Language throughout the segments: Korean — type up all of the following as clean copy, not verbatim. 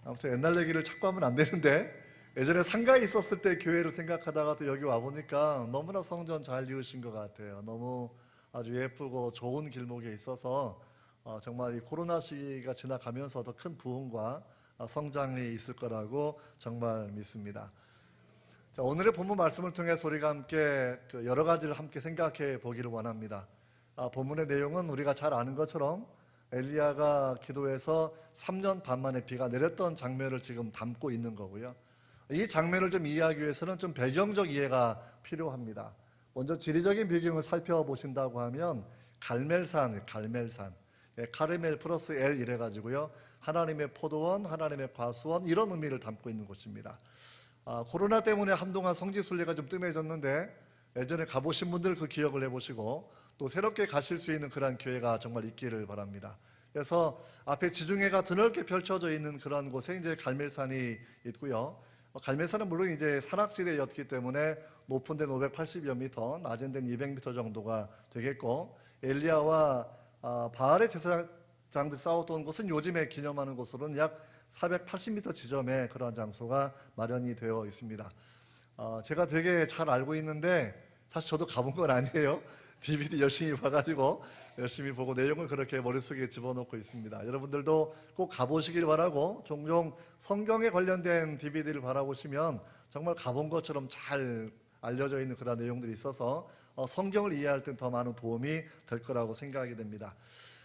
아무튼 옛날 얘기를 자꾸 하면 안 되는데, 예전에 상가에 있었을 때 교회를 생각하다가 또 여기 와보니까 너무나 성전 잘 지으신 것 같아요. 너무 아주 예쁘고 좋은 길목에 있어서 정말 이 코로나 시기가 지나가면서 더 큰 부흥과 성장이 있을 거라고 정말 믿습니다. 자, 오늘의 본문 말씀을 통해서 우리가 함께 여러 가지를 함께 생각해 보기를 원합니다. 본문의 내용은 우리가 잘 아는 것처럼 엘리야가 기도해서 3년 반 만에 비가 내렸던 장면을 지금 담고 있는 거고요. 이 장면을 좀 이해하기 위해서는 좀 배경적 이해가 필요합니다. 먼저 지리적인 배경을 살펴보신다고 하면 갈멜산, 카르멜 플러스 엘 이래가지고요, 하나님의 포도원, 하나님의 과수원, 이런 의미를 담고 있는 곳입니다. 코로나 때문에 한동안 성지순례가 좀 뜸해졌는데, 예전에 가보신 분들 그 기억을 해보시고 또 새롭게 가실 수 있는 그런 기회가 정말 있기를 바랍니다. 그래서 앞에 지중해가 드넓게 펼쳐져 있는 그런 곳에 이제 갈멜산이 있고요. 갈멜산은 물론 이제 산악지대였기 때문에 높은 데는 580여 미터, 낮은 데는 200미터 정도가 되겠고, 엘리야와 바알의 제사장들이 싸웠던 곳은 요즘에 기념하는 곳으로는 약 480미터 지점에 그러한 장소가 마련이 되어 있습니다. 제가 되게 잘 알고 있는데 사실 저도 가본 건 아니에요. DVD 열심히 봐가지고 열심히 보고 내용을 그렇게 머릿속에 집어넣고 있습니다. 여러분들도 꼭 가보시길 바라고, 종종 성경에 관련된 DVD를 바라보시면 정말 가본 것처럼 잘 알려져 있는 그런 내용들이 있어서 성경을 이해할 때 더 많은 도움이 될 거라고 생각이 됩니다.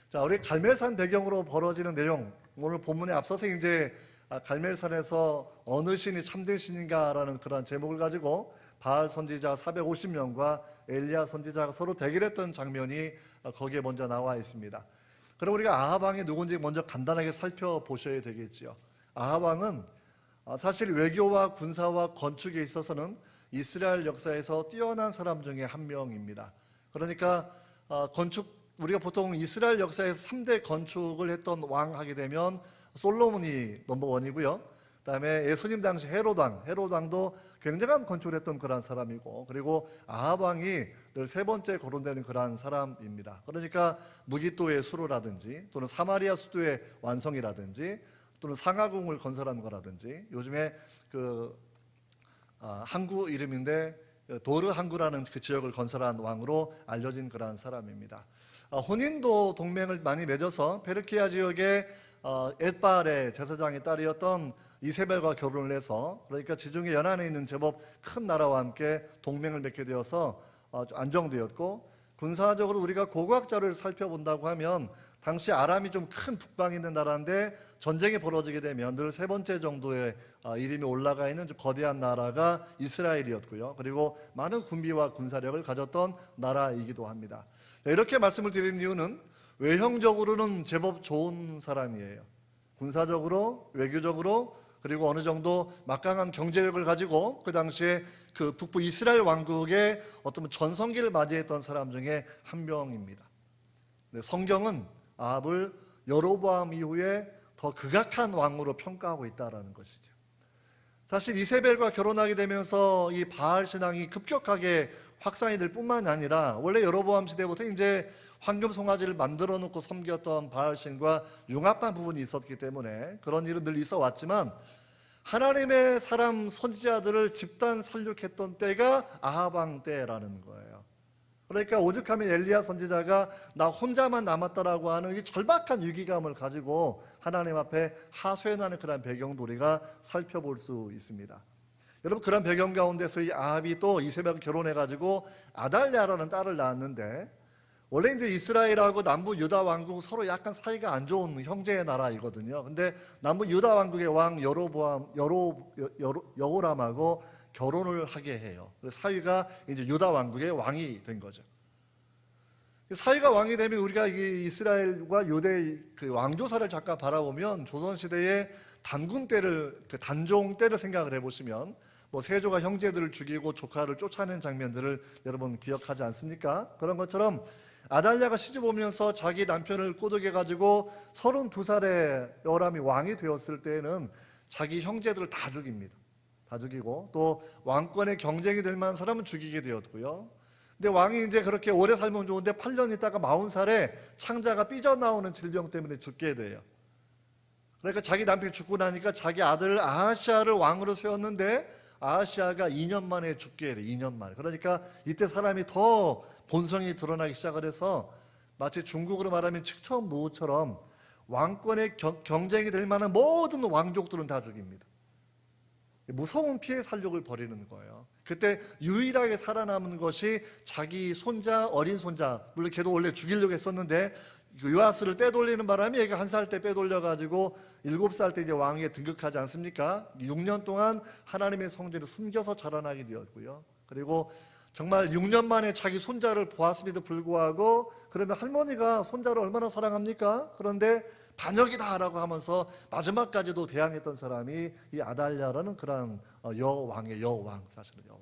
자, 우리 갈멜산 배경으로 벌어지는 내용, 오늘 본문에 앞서서 이제 갈멜산에서 어느 신이 참된 신인가라는 그런 제목을 가지고 바알 선지자 450명과 엘리야 선지자가 서로 대결했던 장면이 거기에 먼저 나와 있습니다. 그럼 우리가 아합 왕이 누군지 먼저 간단하게 살펴보셔야 되겠지요. 아합 왕은 사실 외교와 군사와 건축에 있어서는 이스라엘 역사에서 뛰어난 사람 중에 한 명입니다. 그러니까 우리가 보통 이스라엘 역사에서 3대 건축을 했던 왕 하게 되면 솔로몬이 넘버원이고요. 그다음에 예수님 당시 헤롯 왕도 굉장한 건축을 했던 그런 사람이고, 그리고 아합 왕이 늘 세 번째 거론되는 그런 사람입니다. 그러니까 무기또의 수로라든지 또는 사마리아 수도의 완성이라든지 또는 상하궁을 건설한 거라든지, 요즘에 항구 이름인데 도르 항구라는 그 지역을 건설한 왕으로 알려진 그런 사람입니다. 혼인도 동맹을 많이 맺어서 페르키아 지역의 엣바알의 제사장의 딸이었던 이세벨과 결혼을 해서, 그러니까 지중해 연안에 있는 제법 큰 나라와 함께 동맹을 맺게 되어서 안정되었고, 군사적으로 우리가 고고학 자료를 살펴본다고 하면 당시 아람이 좀 큰 북방에 있는 나라인데 전쟁이 벌어지게 되면 늘 세 번째 정도의 이름이 올라가 있는 거대한 나라가 이스라엘이었고요. 그리고 많은 군비와 군사력을 가졌던 나라이기도 합니다. 이렇게 말씀을 드리는 이유는 외형적으로는 제법 좋은 사람이에요. 군사적으로, 외교적으로, 그리고 어느 정도 막강한 경제력을 가지고 그 당시에 그 북부 이스라엘 왕국의 어떤 전성기를 맞이했던 사람 중에 한 명입니다. 성경은 아합을 여로보암 이후에 더 극악한 왕으로 평가하고 있다는 것이죠. 사실 이세벨과 결혼하게 되면서 이 바알 신앙이 급격하게 확산이 될 뿐만 아니라, 원래 여로보암 시대부터 이제 황금 송아지를 만들어 놓고 섬겼던 바알 신과 융합한 부분이 있었기 때문에 그런 일은 늘 있어 왔지만, 하나님의 사람 선지자들을 집단 살육했던 때가 아합 왕 때라는 거예요. 그러니까 오죽하면 엘리야 선지자가 나 혼자만 남았다라고 하는 이 절박한 위기감을 가지고 하나님 앞에 하소연하는 그런 배경도 우리가 살펴볼 수 있습니다. 여러분, 그런 배경 가운데서 이 아합이 또 이세벨과 결혼해가지고 아달랴라는 딸을 낳았는데, 원래 이제 이스라엘하고 남부 유다 왕국 서로 약간 사이가 안 좋은 형제의 나라이거든요. 근데 남부 유다 왕국의 왕 여호람하고 결혼을 하게 해요. 그래서 사위가 이제 유다 왕국의 왕이 된 거죠. 사위가 왕이 되면 우리가 이스라엘과 유대의 그 왕조사를 잠깐 바라보면 조선 시대의 단군 때를, 단종 때를 생각을 해보시면 세조가 형제들을 죽이고 조카를 쫓아낸 장면들을 여러분 기억하지 않습니까? 그런 것처럼 아달랴가 시집 오면서 자기 남편을 꼬드겨가지고 32살에 여호람이 왕이 되었을 때에는 자기 형제들을 다 죽입니다. 다 죽이고, 또 왕권의 경쟁이 될 만한 사람은 죽이게 되었고요. 근데 왕이 이제 그렇게 오래 살면 좋은데 8년 있다가 40살에 창자가 삐져나오는 질병 때문에 죽게 돼요. 그러니까 자기 남편이 죽고 나니까 자기 아들 아하시아를 왕으로 세웠는데 아하시아가 2년 만에 죽게 돼. 2년 만에. 그러니까 이때 사람이 더 본성이 드러나기 시작을 해서 마치 중국으로 말하면 측천무후처럼 왕권의 경쟁이 될 만한 모든 왕족들은 다 죽입니다. 무서운 피해 살육을 벌이는 거예요. 그때 유일하게 살아남은 것이 자기 손자, 어린 손자, 물론 걔도 원래 죽이려고 했었는데 요아스를 빼돌리는 바람에 얘가 1살 때 빼돌려가지고 7살 때 이제 왕위에 등극하지 않습니까? 6년 동안 하나님의 성전에 숨겨서 자라나게 되었고요. 그리고 정말 6년 만에 자기 손자를 보았음에도 불구하고, 그러면 할머니가 손자를 얼마나 사랑합니까? 그런데 반역이다라고 하면서 마지막까지도 대항했던 사람이 이 아달랴라는 그런 여왕의 여왕, 사실은 여왕.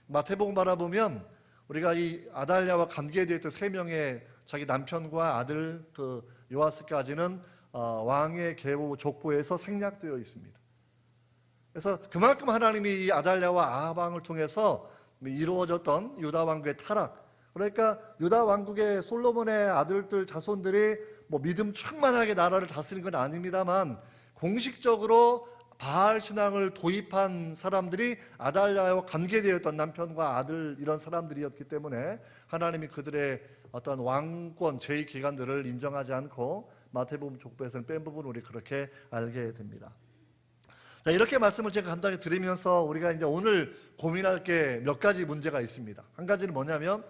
마태복음 바라보면 우리가 이 아달랴와 관계되어 있던 3명의 자기 남편과 아들 그 요아스까지는 왕의 계보 족보에서 생략되어 있습니다. 그래서 그만큼 하나님이 이 아달랴와 아합 왕을 통해서 이루어졌던 유다 왕국의 타락, 그러니까 유다 왕국의 솔로몬의 아들들 자손들이 뭐 믿음 충만하게 나라를 다스린 건 아닙니다만 공식적으로 바알 신앙을 도입한 사람들이 아달랴와 관계되었던 남편과 아들 이런 사람들이었기 때문에 하나님이 그들의 어떤 왕권 제의 기간들을 인정하지 않고 마태복음 족보에서는 뺀 부분을 우리 그렇게 알게 됩니다. 자, 이렇게 말씀을 제가 간단히 드리면서 우리가 이제 오늘 고민할 게 몇 가지 문제가 있습니다. 한 가지는 뭐냐면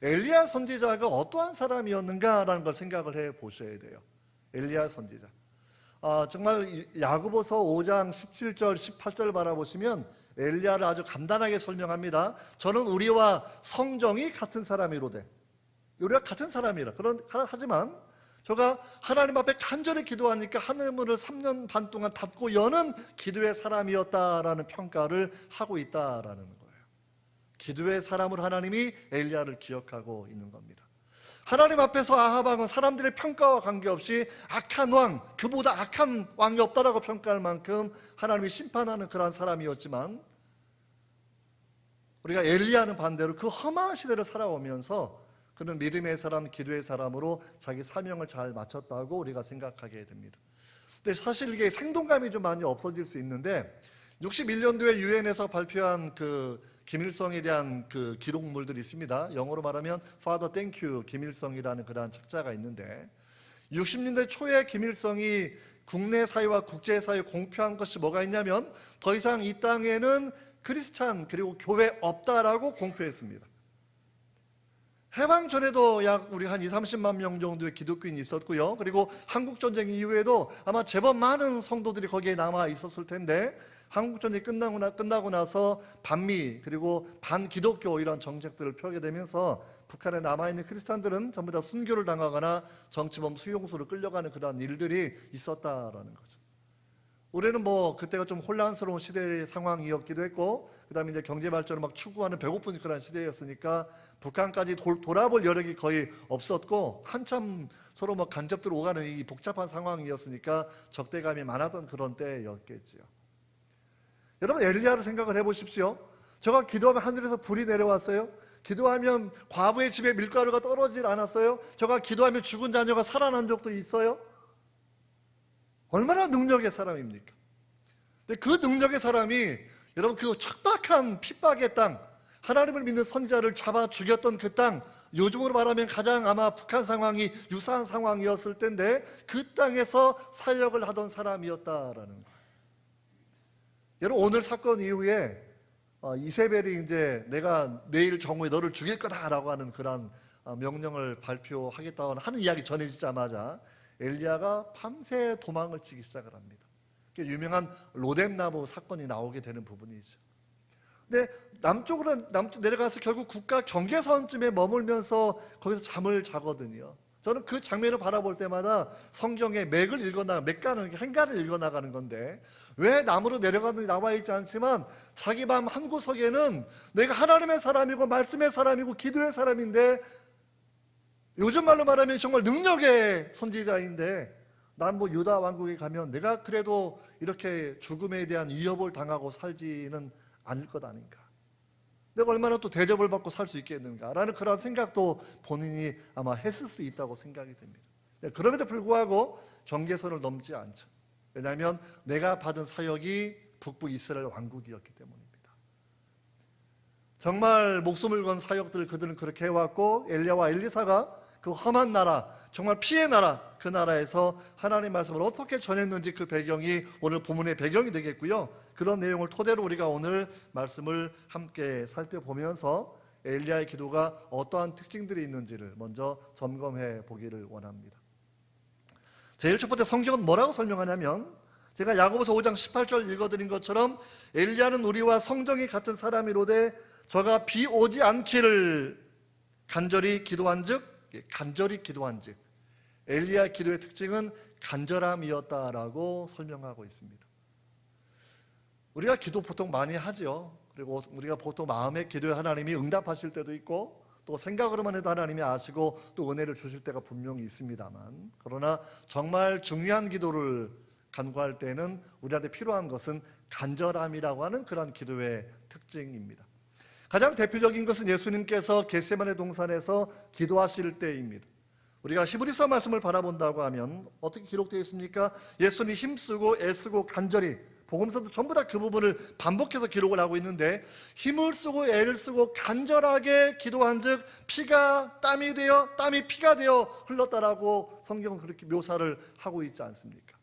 엘리야 선지자가 어떠한 사람이었는가라는 걸 생각을 해 보셔야 돼요. 엘리야 선지자. 정말 야고보서 5장 17절 18절 바라보시면 엘리야를 아주 간단하게 설명합니다. 저는 우리와 성정이 같은 사람이로되, 우리가 같은 사람이라. 하지만 저가 하나님 앞에 간절히 기도하니까 하늘문을 3년 반 동안 닫고 여는 기도의 사람이었다라는 평가를 하고 있다라는 거예요. 기도의 사람으로 하나님이 엘리야를 기억하고 있는 겁니다. 하나님 앞에서 아합 왕은 사람들의 평가와 관계없이 악한 왕, 그보다 악한 왕이 없다라고 평가할 만큼 하나님이 심판하는 그러한 사람이었지만, 우리가 엘리야는 반대로 그 험한 시대를 살아오면서 그는 믿음의 사람, 기도의 사람으로 자기 사명을 잘 마쳤다고 우리가 생각하게 됩니다. 근데 사실 이게 생동감이 좀 많이 없어질 수 있는데 61년도에 유엔에서 발표한 그 김일성에 대한 그 기록물들이 있습니다. 영어로 말하면 Father Thank You 김일성이라는 그러한 책자가 있는데 60년대 초에 김일성이 국내 사회와 국제 사회에 공표한 것이 뭐가 있냐면 더 이상 이 땅에는 크리스찬 그리고 교회 없다라고 공표했습니다. 해방 전에도 약 우리 한 20-30만 명 정도의 기독교인이 있었고요. 그리고 한국전쟁 이후에도 아마 제법 많은 성도들이 거기에 남아 있었을 텐데 한국전쟁이 끝나고 나서 반미 그리고 반기독교 이런 정책들을 펴게 되면서 북한에 남아있는 크리스찬들은 전부 다 순교를 당하거나 정치범 수용소로 끌려가는 그런 일들이 있었다라는 거죠. 올해는 뭐 그때가 좀 혼란스러운 시대의 상황이었기도 했고, 그 다음에 이제 경제 발전을 막 추구하는 배고픈 그런 시대였으니까 북한까지 돌아볼 여력이 거의 없었고, 한참 서로 뭐 간접들 오가는 이 복잡한 상황이었으니까 적대감이 많았던 그런 때였겠지요. 여러분, 엘리야를 생각을 해보십시오. 저가 기도하면 하늘에서 불이 내려왔어요. 기도하면 과부의 집에 밀가루가 떨어지질 않았어요. 저가 기도하면 죽은 자녀가 살아난 적도 있어요. 얼마나 능력의 사람입니까? 근데 그 능력의 사람이 여러분 그 척박한 핍박의 땅, 하나님을 믿는 선지자를 잡아 죽였던 그 땅, 요즘으로 말하면 가장 아마 북한 상황이 유사한 상황이었을 텐데 그 땅에서 사역을 하던 사람이었다라는 거예요. 여러분 오늘 사건 이후에 이세벨이 이제 내가 내일 정오에 너를 죽일 거다라고 하는 그런 명령을 발표하겠다고 하는 이야기 전해지자마자 엘리야가 밤새 도망을 치기 시작을 합니다. 유명한 로뎀나무 사건이 나오게 되는 부분이죠. 근데 남쪽으로 내려가서 결국 국가 경계선쯤에 머물면서 거기서 잠을 자거든요. 저는 그 장면을 바라볼 때마다 성경에 맥가는 행가를 읽어나가는 건데 왜 나무로 내려가는지 나와 있지 않지만 자기 방 한 구석에는 내가 하나님의 사람이고 말씀의 사람이고 기도의 사람인데 요즘 말로 말하면 정말 능력의 선지자인데 난 뭐 유다 왕국에 가면 내가 그래도 이렇게 죽음에 대한 위협을 당하고 살지는 않을 것 아닌가, 내가 얼마나 또 대접을 받고 살 수 있겠는가 라는 그런 생각도 본인이 아마 했을 수 있다고 생각이 됩니다. 그럼에도 불구하고 경계선을 넘지 않죠. 왜냐하면 내가 받은 사역이 북부 이스라엘 왕국이었기 때문입니다. 정말 목숨을 건 사역들을 그들은 그렇게 해왔고, 엘리야와 엘리사가 그 험한 나라, 정말 피의 나라, 그 나라에서 하나님의 말씀을 어떻게 전했는지 그 배경이 오늘 본문의 배경이 되겠고요. 그런 내용을 토대로 우리가 오늘 말씀을 함께 살펴보면서 엘리야의 기도가 어떠한 특징들이 있는지를 먼저 점검해 보기를 원합니다. 제일 첫 번째, 성경은 뭐라고 설명하냐면, 제가 야고보서 5장 18절 읽어드린 것처럼 엘리야는 우리와 성정이 같은 사람이로되 저가 비 오지 않기를 간절히 기도한즉, 엘리야 기도의 특징은 간절함이었다라고 설명하고 있습니다. 우리가 기도 보통 많이 하죠. 그리고 우리가 보통 마음의 기도에 하나님이 응답하실 때도 있고, 또 생각으로만 해도 하나님이 아시고 또 은혜를 주실 때가 분명히 있습니다만, 그러나 정말 중요한 기도를 간구할 때는 우리한테 필요한 것은 간절함이라고 하는 그런 기도의 특징입니다. 가장 대표적인 것은 예수님께서 겟세마네 동산에서 기도하실 때입니다. 우리가 히브리서 말씀을 바라본다고 하면 어떻게 기록되어 있습니까? 예수님이 힘쓰고 애쓰고 간절히, 복음서도 전부 다 그 부분을 반복해서 기록을 하고 있는데, 힘을 쓰고 애를 쓰고 간절하게 기도한즉 피가 땀이 되어 땀이 피가 되어 흘렀다라고 성경은 그렇게 묘사를 하고 있지 않습니까?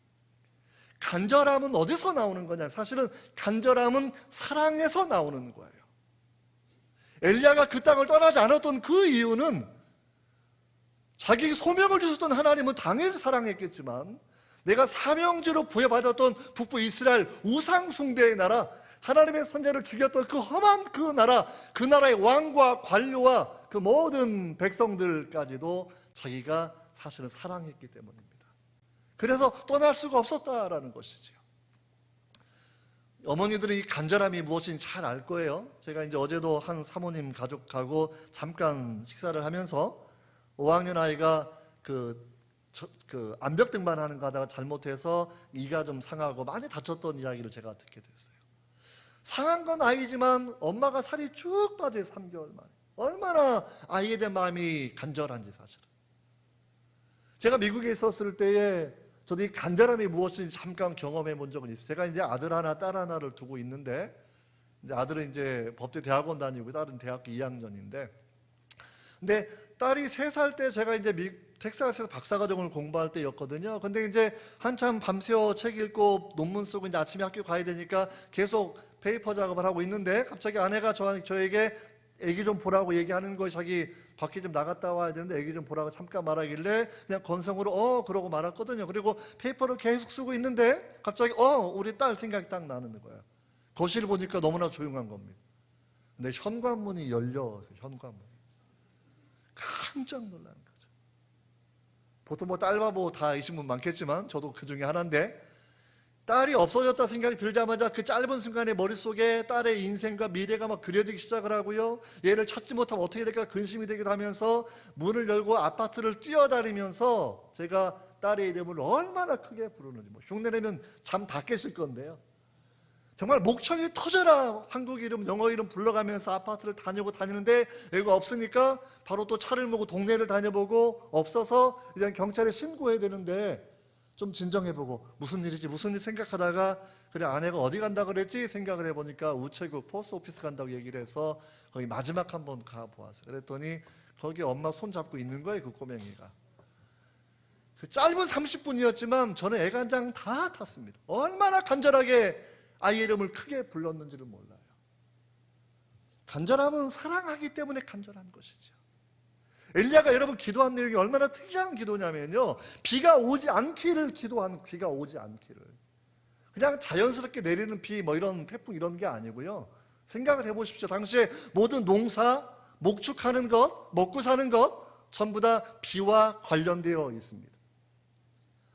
간절함은 어디서 나오는 거냐? 사실은 간절함은 사랑에서 나오는 거예요. 엘리야가 그 땅을 떠나지 않았던 그 이유는, 자기 소명을 주셨던 하나님은 당연히 사랑했겠지만, 내가 사명제로 부여받았던 북부 이스라엘 우상 숭배의 나라, 하나님의 선자를 죽였던 그 험한 그 나라, 그 나라의 왕과 관료와 그 모든 백성들까지도 자기가 사실은 사랑했기 때문입니다. 그래서 떠날 수가 없었다라는 것이죠. 어머니들이 이 간절함이 무엇인지 잘 알 거예요. 제가 이제 어제도 한 사모님 가족하고 잠깐 식사를 하면서 5학년 아이가 그 암벽 등반하는 거 하다가 잘못해서 이가 좀 상하고 많이 다쳤던 이야기를 제가 듣게 됐어요. 상한 건 아이지만 엄마가 살이 쭉 빠져요. 3개월 만에. 얼마나 아이에 대한 마음이 간절한지. 사실은 제가 미국에 있었을 때에 저도 이 간절함이 무엇인지 잠깐 경험해 본 적은 있어요. 제가 이제 아들 하나 딸 하나를 두고 있는데, 이제 아들은 이제 법대 대학원 다니고 딸은 대학교 2학년인데, 근데 딸이 3살 때 제가 이제 텍사스에서 박사과정을 공부할 때였거든요. 근데 이제 한참 밤새워 책 읽고 논문 쓰고 이제 아침에 학교 가야 되니까 계속 페이퍼 작업을 하고 있는데, 갑자기 아내가 저에게 애기 좀 보라고 얘기하는 거예요. 자기 밖에 좀 나갔다 와야 되는데 애기 좀 보라고 잠깐 말하길래 그냥 건성으로 그러고 말았거든요. 그리고 페이퍼를 계속 쓰고 있는데 갑자기 우리 딸 생각이 딱 나는 거예요. 거실 보니까 너무나 조용한 겁니다. 근데 현관문이 열려서 현관문이 깜짝 놀란 거죠. 보통 뭐 딸바보 다 이신 분 많겠지만 저도 그 중에 하나인데, 딸이 없어졌다 생각이 들자마자 그 짧은 순간에 머릿속에 딸의 인생과 미래가 막 그려지기 시작을 하고요. 얘를 찾지 못하면 어떻게 될까 근심이 되기도 하면서 문을 열고 아파트를 뛰어다니면서 제가 딸의 이름을 얼마나 크게 부르는지, 뭐 흉내내면 잠 다 깼을 건데요. 정말 목청이 터져라 한국 이름 영어 이름 불러가면서 아파트를 다니는데 여기가 없으니까 바로 또 차를 몰고 동네를 다녀보고, 없어서 이제 경찰에 신고해야 되는데 좀 진정해보고 무슨 일이지 생각하다가, 그래 아내가 어디 간다 그랬지 생각을 해보니까 우체국 포스트 오피스 간다고 얘기를 해서 거기 마지막 한번 가보았어요. 그랬더니 거기 엄마 손 잡고 있는 거예요. 그 꼬맹이가. 그 짧은 30분이었지만 저는 애간장 다 탔습니다. 얼마나 간절하게 아이의 이름을 크게 불렀는지를 몰라요. 간절함은 사랑하기 때문에 간절한 것이죠. 엘리야가 여러분 기도한 내용이 얼마나 특이한 기도냐면요, 비가 오지 않기를 기도한, 비가 오지 않기를. 그냥 자연스럽게 내리는 비, 뭐 이런 태풍 이런 게 아니고요. 생각을 해보십시오. 당시에 모든 농사, 목축하는 것, 먹고 사는 것 전부 다 비와 관련되어 있습니다.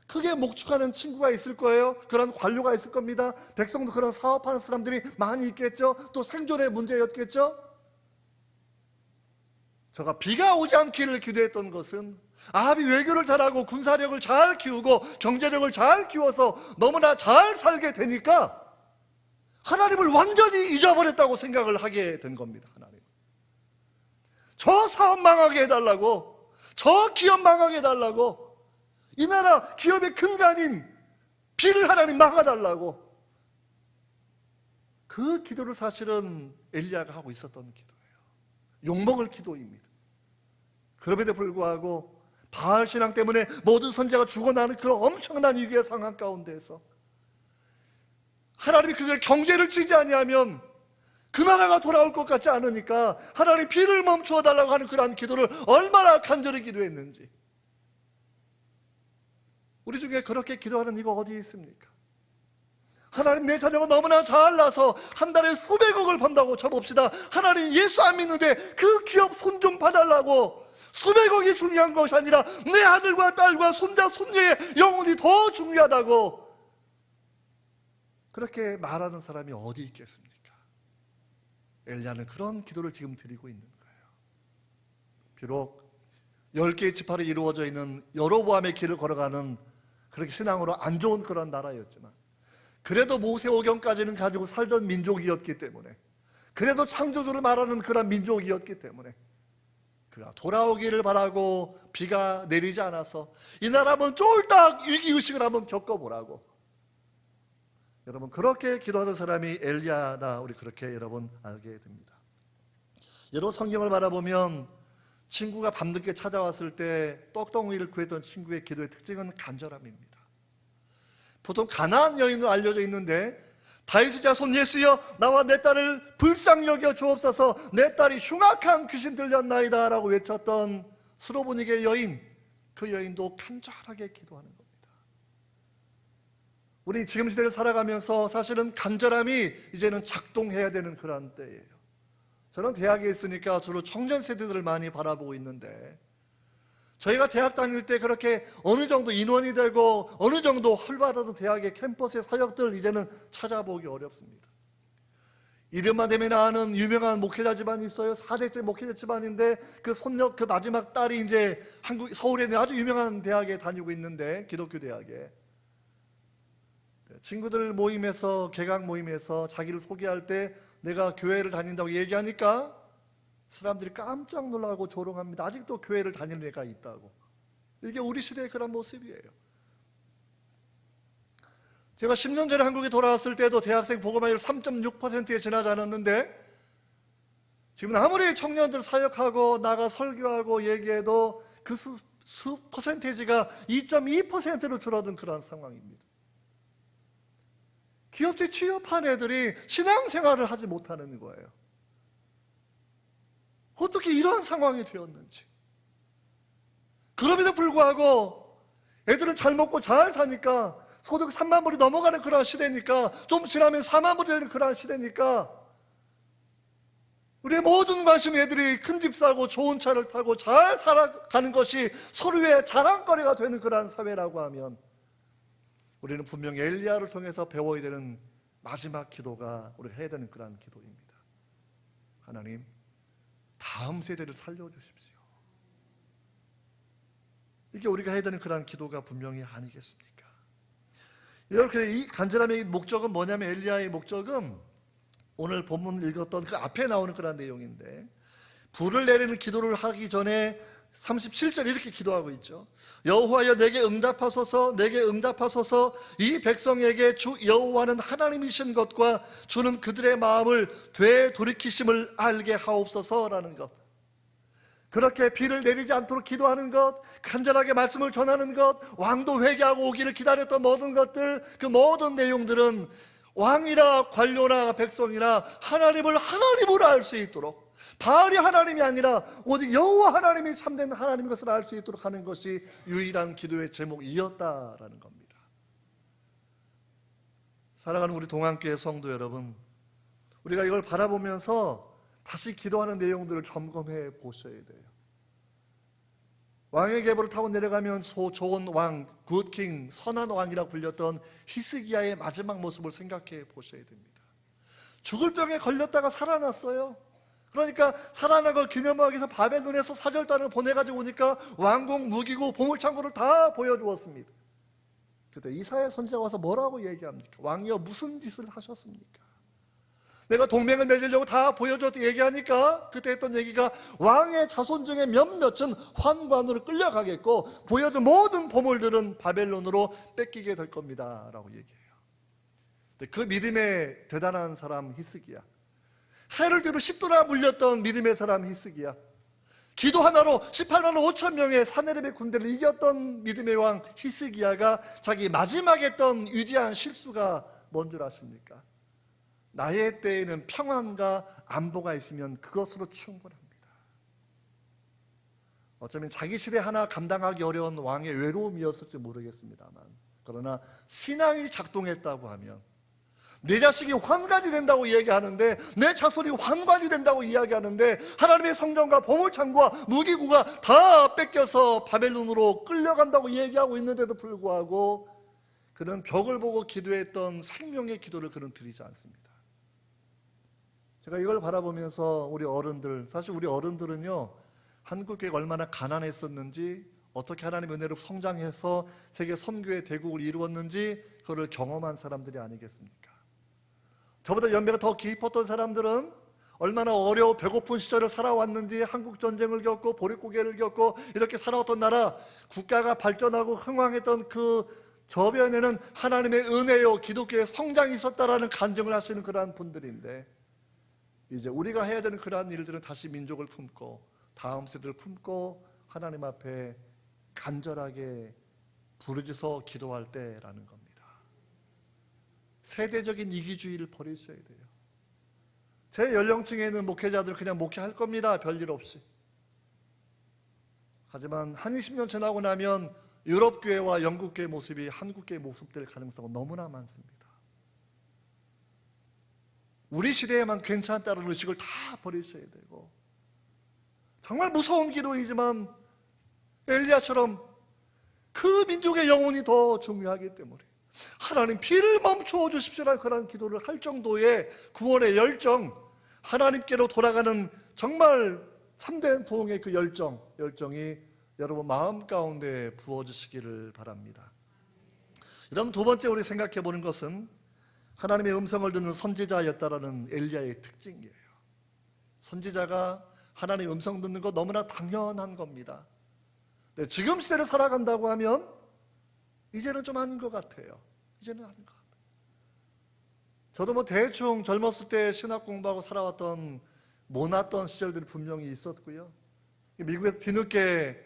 크게 목축하는 친구가 있을 거예요. 그런 관료가 있을 겁니다. 백성도 그런 사업하는 사람들이 많이 있겠죠. 또 생존의 문제였겠죠. 제가 비가 오지 않기를 기도했던 것은, 아합이 외교를 잘하고 군사력을 잘 키우고 경제력을 잘 키워서 너무나 잘 살게 되니까 하나님을 완전히 잊어버렸다고 생각을 하게 된 겁니다. 하나님, 저 사업 망하게 해달라고, 저 기업 망하게 해달라고, 이 나라 기업의 근간인 비를 하나님 막아달라고. 그 기도를 사실은 엘리야가 하고 있었던 기도예요. 욕먹을 기도입니다. 그럼에도 불구하고 바알 신앙 때문에 모든 선지자가 죽어나는 그런 엄청난 위기의 상황 가운데에서 하나님이 그들의 경제를 치지 아니하면 그 나라가 돌아올 것 같지 않으니까 하나님 비를 멈추어 달라고 하는 그러한 기도를 얼마나 간절히 기도했는지. 우리 중에 그렇게 기도하는 이가 어디 있습니까? 하나님, 내 자녀가 너무나 잘나서 한 달에 수백억을 번다고 쳐봅시다. 하나님, 예수 안 믿는데 그 기업 손 좀 봐달라고. 수백억이 중요한 것이 아니라 내 아들과 딸과 손자 손녀의 영혼이 더 중요하다고 그렇게 말하는 사람이 어디 있겠습니까? 엘리야는 그런 기도를 지금 드리고 있는 거예요. 비록 10개의 지파로 이루어져 있는 여로보암의 길을 걸어가는 그렇게 신앙으로 안 좋은 그런 나라였지만, 그래도 모세오경까지는 가지고 살던 민족이었기 때문에, 그래도 창조주를 말하는 그런 민족이었기 때문에 그가 돌아오기를 바라고 비가 내리지 않아서 이 나라 한번 쫄딱 위기의식을 한번 겪어보라고. 여러분, 그렇게 기도하는 사람이 엘리야다, 우리 그렇게 여러분 알게 됩니다. 여러분, 성경을 바라보면 친구가 밤늦게 찾아왔을 때 떡덩이를 구했던 친구의 기도의 특징은 간절함입니다. 보통 가나안 여인으로 알려져 있는데, 다윗의 자손 예수여 나와 내 딸을 불쌍히 여겨 주옵소서, 내 딸이 흉악한 귀신 들렸나이다 라고 외쳤던 수로보닉의 여인, 그 여인도 간절하게 기도하는 겁니다. 우리 지금 시대를 살아가면서 사실은 간절함이 이제는 작동해야 되는 그런 때예요. 저는 대학에 있으니까 주로 청년 세대들을 많이 바라보고 있는데, 저희가 대학 다닐 때 그렇게 어느 정도 인원이 되고 어느 정도 활발하던 대학의 캠퍼스의 사역들 이제는 찾아보기 어렵습니다. 이름만 되면 아는 유명한 목회자 집안이 있어요. 4대째 목회자 집안인데 그 손녀, 그 마지막 딸이 이제 서울에 있는 아주 유명한 대학에 다니고 있는데, 기독교 대학에 친구들 모임에서, 개강 모임에서 자기를 소개할 때 내가 교회를 다닌다고 얘기하니까 사람들이 깜짝 놀라고 조롱합니다. 아직도 교회를 다니는 애가 있다고. 이게 우리 시대의 그런 모습이에요. 제가 10년 전에 한국에 돌아왔을 때도 대학생 복음화율 3.6%에 지나지 않았는데, 지금 아무리 청년들 사역하고 나가 설교하고 얘기해도 그 퍼센테이지가 2.2%로 줄어든 그런 상황입니다. 기업체 취업한 애들이 신앙생활을 하지 못하는 거예요. 어떻게 이런 상황이 되었는지. 그럼에도 불구하고 애들은 잘 먹고 잘 사니까, 소득 3만 불이 넘어가는 그런 시대니까, 좀 지나면 4만 불이 되는 그런 시대니까, 우리의 모든 관심이 애들이 큰 집 사고 좋은 차를 타고 잘 살아가는 것이 서로의 자랑거리가 되는 그런 사회라고 하면, 우리는 분명히 엘리야를 통해서 배워야 되는 마지막 기도가 우리가 해야 되는 그런 기도입니다. 하나님, 다음 세대를 살려주십시오. 이게 우리가 해야 되는 그런 기도가 분명히 아니겠습니까? 이렇게 이 간절함의 목적은 뭐냐면, 엘리야의 목적은 오늘 본문 읽었던 그 앞에 나오는 그런 내용인데, 불을 내리는 기도를 하기 전에 37절 이렇게 기도하고 있죠. 여호와여 내게 응답하소서, 내게 응답하소서. 이 백성에게 주 여호와는 하나님이신 것과 주는 그들의 마음을 되돌이키심을 알게 하옵소서라는 것. 그렇게 비를 내리지 않도록 기도하는 것, 간절하게 말씀을 전하는 것, 왕도 회개하고 오기를 기다렸던 모든 것들, 그 모든 내용들은 왕이나 관료나 백성이나 하나님을 하나님으로 알 수 있도록, 바알이 하나님이 아니라 오직 여호와 하나님이 참된 하나님인 것을 알 수 있도록 하는 것이 유일한 기도의 제목이었다라는 겁니다. 사랑하는 우리 동안교회 성도 여러분, 우리가 이걸 바라보면서 다시 기도하는 내용들을 점검해 보셔야 돼요. 왕의 계보를 타고 내려가면 좋은 왕, 굿킹, 선한 왕이라고 불렸던 히스기야의 마지막 모습을 생각해 보셔야 됩니다. 죽을 병에 걸렸다가 살아났어요. 그러니까 살아난 걸 기념하기 위해서 바벨론에서 사절단을 보내가지고 오니까 왕궁, 무기고, 보물창고를 다 보여주었습니다. 그때 이사야 선지자가 와서 뭐라고 얘기합니까? 왕이여 무슨 짓을 하셨습니까? 내가 동맹을 맺으려고 다 보여줬다 얘기하니까 그때 했던 얘기가 왕의 자손 중에 몇몇은 환관으로 끌려가겠고 보여준 모든 보물들은 바벨론으로 뺏기게 될 겁니다 라고 얘기해요. 그 믿음의 대단한 사람 히스기야, 헤롯으로 10도나 물렸던 믿음의 사람 히스기야, 기도 하나로 18만 5천 명의 사내립의 군대를 이겼던 믿음의 왕 히스기야가 자기 마지막에 했던 위대한 실수가 뭔 줄 아십니까? 나의 때에는 평안과 안보가 있으면 그것으로 충분합니다. 어쩌면 자기 시대 하나 감당하기 어려운 왕의 외로움이었을지 모르겠습니다만, 그러나 신앙이 작동했다고 하면 내 자식이 환관이 된다고 이야기하는데, 내 자손이 환관이 된다고 이야기하는데 하나님의 성전과 보물창고와 무기고가 다 뺏겨서 바벨론으로 끌려간다고 얘기하고 있는데도 불구하고 그는 벽을 보고 기도했던 생명의 기도를 그는 드리지 않습니다. 제가 이걸 바라보면서 우리 어른들, 사실 우리 어른들은요, 한국교회가 얼마나 가난했었는지, 어떻게 하나님의 은혜로 성장해서 세계 선교의 대국을 이루었는지 그걸 경험한 사람들이 아니겠습니까? 저보다 연배가 더 깊었던 사람들은 얼마나 어려워 배고픈 시절을 살아왔는지, 한국 전쟁을 겪고 보릿고개를 겪고 이렇게 살아왔던 나라, 국가가 발전하고 흥왕했던 그 저변에는 하나님의 은혜요, 기독교의 성장이 있었다라는 간증을 하시는 그러한 분들인데, 이제 우리가 해야 되는 그러한 일들은 다시 민족을 품고 다음 세대를 품고 하나님 앞에 간절하게 부르짖어 기도할 때라는 겁니다. 세대적인 이기주의를 버리셔야 돼요. 제 연령층에 있는 목회자들 그냥 목회할 겁니다, 별일 없이. 하지만 한 20년 지나고 나면 유럽교회와 영국교회 모습이 한국교회 모습 될 가능성은 너무나 많습니다. 우리 시대에만 괜찮다는 의식을 다 버리셔야 되고, 정말 무서운 기도이지만 엘리야처럼 그 민족의 영혼이 더 중요하기 때문에 하나님 비를 멈춰 주십시오라는 그런 기도를 할 정도의 구원의 열정, 하나님께로 돌아가는 정말 참된 부흥의 그 열정이 여러분 마음 가운데 부어주시기를 바랍니다. 여러분, 두 번째 우리 생각해 보는 것은 하나님의 음성을 듣는 선지자였다라는 엘리야의 특징이에요. 선지자가 하나님의 음성 듣는 거 너무나 당연한 겁니다. 네, 지금 시대를 살아간다고 하면 이제는 좀 아닌 것 같아요. 이제는 아닌 것 같아요. 저도 뭐 대충 젊었을 때 신학 공부하고 살아왔던 모났던 시절들이 분명히 있었고요. 미국에서 뒤늦게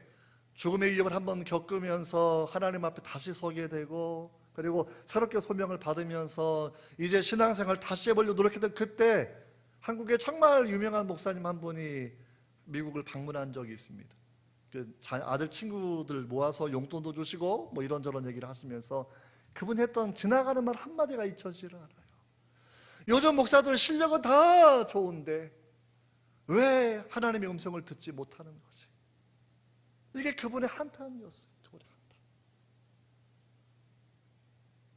죽음의 위협을 한번 겪으면서 하나님 앞에 다시 서게 되고, 그리고 새롭게 소명을 받으면서 이제 신앙생활 다시 해보려고 노력했던 그때 한국에 정말 유명한 목사님 한 분이 미국을 방문한 적이 있습니다. 그 아들 친구들 모아서 용돈도 주시고 뭐 이런저런 얘기를 하시면서 그분이 했던 지나가는 말 한마디가 잊혀지질 않아요. 요즘 목사들 실력은 다 좋은데 왜 하나님의 음성을 듣지 못하는 거지? 이게 그분의 한탄이었어요. 그분의 한탄.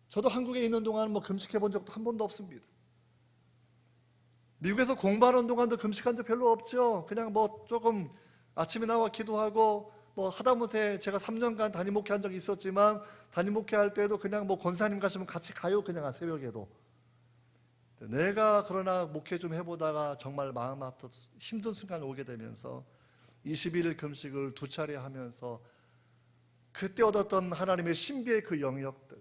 저도 한국에 있는 동안 뭐 금식해 본 적도 한 번도 없습니다. 미국에서 공부하는 동안도 금식한 적 별로 없죠. 그냥 뭐 조금 아침에 나와 기도하고 뭐 하다못해 제가 3년간 담임 목회한 적이 있었지만 담임 목회할 때도 그냥 뭐 권사님 가시면 같이 가요. 그냥 새벽에도. 내가 그러나 목회 좀 해보다가 정말 마음 아파 힘든 순간이 오게 되면서 21일 금식을 2차례 하면서 그때 얻었던 하나님의 신비의 그 영역들,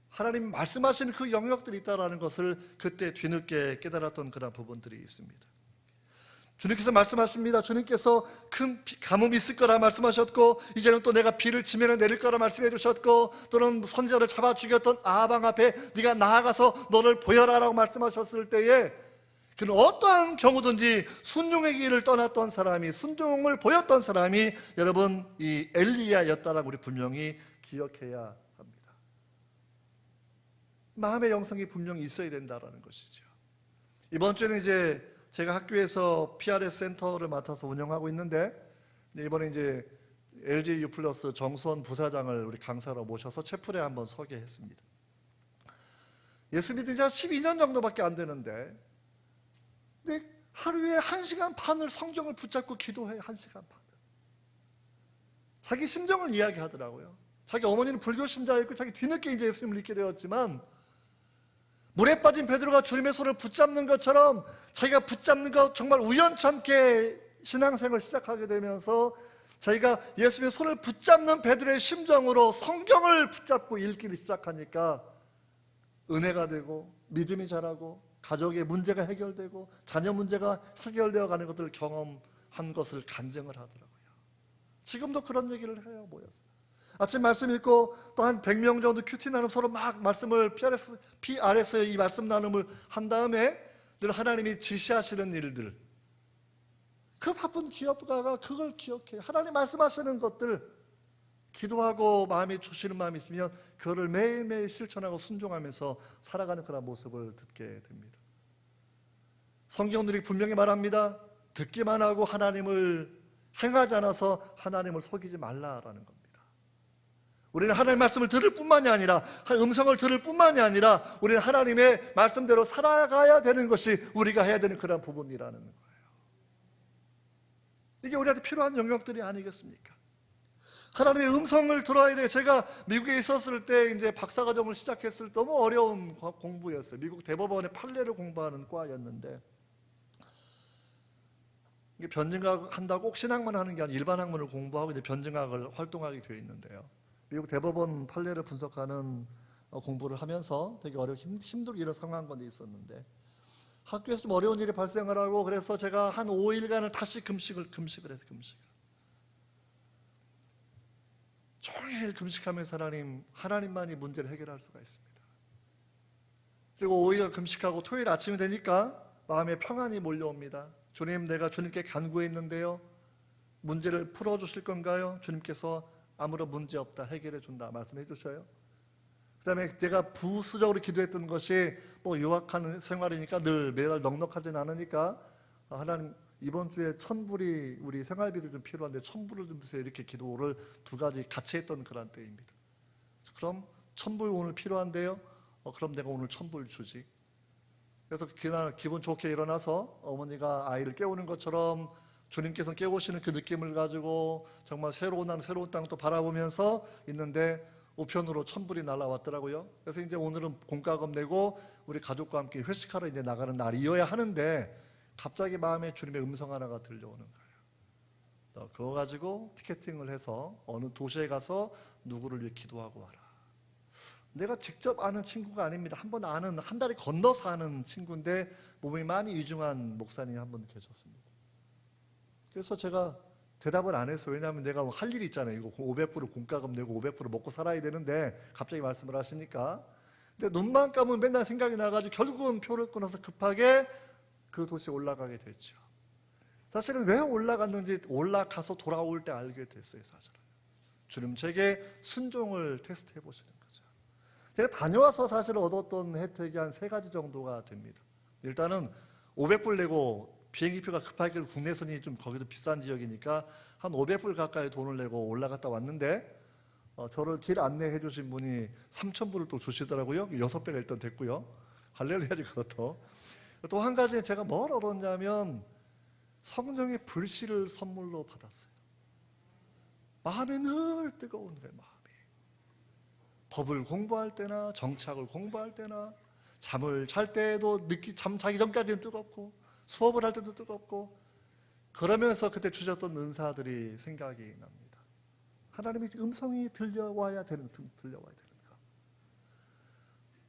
하나님 말씀하시는 그 영역들이 있다는 것을 그때 뒤늦게 깨달았던 그런 부분들이 있습니다. 주님께서 말씀하십니다. 주님께서 큰 가뭄이 있을 거라 말씀하셨고, 이제는 또 내가 비를 지면에 내릴 거라 말씀해 주셨고, 또는 선지자를 잡아 죽였던 아방 앞에 네가 나아가서 너를 보여라라고 말씀하셨을 때에 그는 어떠한 경우든지 순종의 길을 떠났던 사람이, 순종을 보였던 사람이 여러분 이 엘리야였다라고 우리 분명히 기억해야 합니다. 마음의 영성이 분명히 있어야 된다라는 것이죠. 이번 주에는 이제 제가 학교에서 PRS 센터를 맡아서 운영하고 있는데, 이번에 이제 LG U 플러스 정수원 부사장을 우리 강사로 모셔서 채플에 한번 서게 했습니다. 예수 믿은 지 한 12년 정도밖에 안 되는데, 근데 하루에 1시간 반을 성경을 붙잡고 기도해요. 1시간 반을. 자기 심정을 이야기하더라고요. 자기 어머니는 불교 신자였고 자기 뒤늦게 이제 예수님을 믿게 되었지만 물에 빠진 베드로가 주님의 손을 붙잡는 것처럼 자기가 붙잡는 것 정말 우연찮게 신앙생활을 시작하게 되면서 자기가 예수님의 손을 붙잡는 베드로의 심정으로 성경을 붙잡고 읽기를 시작하니까 은혜가 되고 믿음이 자라고 가족의 문제가 해결되고 자녀 문제가 해결되어 가는 것들을 경험한 것을 간증을 하더라고요. 지금도 그런 얘기를 해요. 모여서 아침 말씀 읽고 또 한 100명 정도 큐티 나눔 서로 막 말씀을 PR에서 이 말씀 나눔을 한 다음에 늘 하나님이 지시하시는 일들, 그 바쁜 기업가가 그걸 기억해요. 하나님 말씀하시는 것들 기도하고 마음에 주시는 마음이 있으면 그거를 매일매일 실천하고 순종하면서 살아가는 그런 모습을 듣게 됩니다. 성경들이 분명히 말합니다. 듣기만 하고 하나님을 행하지 않아서 하나님을 속이지 말라라는 겁니다. 우리는 하나님의 말씀을 들을 뿐만이 아니라 음성을 들을 뿐만이 아니라 우리는 하나님의 말씀대로 살아가야 되는 것이 우리가 해야 되는 그런 부분이라는 거예요. 이게 우리한테 필요한 영역들이 아니겠습니까? 하나님의 음성을 들어야 돼요. 제가 미국에 있었을 때 이제 박사과정을 시작했을 때 너무 어려운 공부였어요. 미국 대법원의 판례를 공부하는 과였는데 이게 변증학 한다고 꼭 신학만 하는 게 아니라 일반 학문을 공부하고 이제 변증학을 활동하게 되어 있는데요. 미국 대법원 판례를 분석하는 공부를 하면서 되게 힘들게 이런 상황 건데 있었는데 학교에서 좀 어려운 일이 발생을 하고 그래서 제가 한 5일간을 다시 금식을 해서 종일 금식하면서 하나님만이 문제를 해결할 수가 있습니다. 그리고 5일 금식하고 토요일 아침이 되니까 마음에 평안이 몰려옵니다. 주님, 내가 주님께 간구했는데요, 문제를 풀어주실 건가요? 주님께서 아무런 문제 없다, 해결해 준다 말씀해 주셔요. 그 다음에 제가 부수적으로 기도했던 것이 뭐 유학하는 생활이니까 늘 매달 넉넉하진 않으니까 하나님 이번 주에 1,000불이 우리 생활비도 좀 필요한데 1,000불을 좀 주세요, 이렇게 기도를 두 가지 같이 했던 그런 때입니다. 그럼 1,000불 오늘 필요한데요, 그럼 내가 오늘 1,000불 주지. 그래서 그날 기분 좋게 일어나서 어머니가 아이를 깨우는 것처럼 주님께서 깨우시는 그 느낌을 가지고 정말 새로운 하늘 새로운 땅 또 바라보면서 있는데 우편으로 1,000불이 날아왔더라고요. 그래서 이제 오늘은 공과금 내고 우리 가족과 함께 회식하러 이제 나가는 날이어야 하는데 갑자기 마음에 주님의 음성 하나가 들려오는 거예요. 그거 가지고 티켓팅을 해서 어느 도시에 가서 누구를 위해 기도하고 와라. 내가 직접 아는 친구가 아닙니다. 한 달에 건너서 아는 친구인데 몸이 많이 위중한 목사님이 한 분 계셨습니다. 그래서 제가 대답을 안 했어요. 왜냐하면 내가 할 일이 있잖아요. 이거 500불을 공과금 내고 500불을 먹고 살아야 되는데 갑자기 말씀을 하시니까. 근데 눈만 감으면 맨날 생각이 나가지고 결국은 표를 끊어서 급하게 그 도시에 올라가게 됐죠. 사실은 왜 올라갔는지 올라가서 돌아올 때 알게 됐어요. 사실은 주님 제게 순종을 테스트해 보시는 거죠. 제가 다녀와서 사실 얻었던 혜택이 한 3가지 정도가 됩니다. 일단은 500불 내고 비행기표가 급하게 국내선이 좀 거기도 비싼 지역이니까 한 500불 가까이 돈을 내고 올라갔다 왔는데 저를 길 안내해 주신 분이 3,000불을 또 주시더라고요. 6배가 일단 됐고요. 할렐루야지 그것도. 또 한 가지 제가 뭘 얻었냐면 성령의 불씨를 선물로 받았어요. 마음이 늘 뜨거운 거예요. 마음이. 법을 공부할 때나 정치학을 공부할 때나 잠을 잘 때도 잠 자기 전까지는 뜨겁고 수업을 할 때도 뜨겁고 그러면서 그때 주셨던 은사들이 생각이 납니다. 하나님의 음성이 들려와야 되는 거.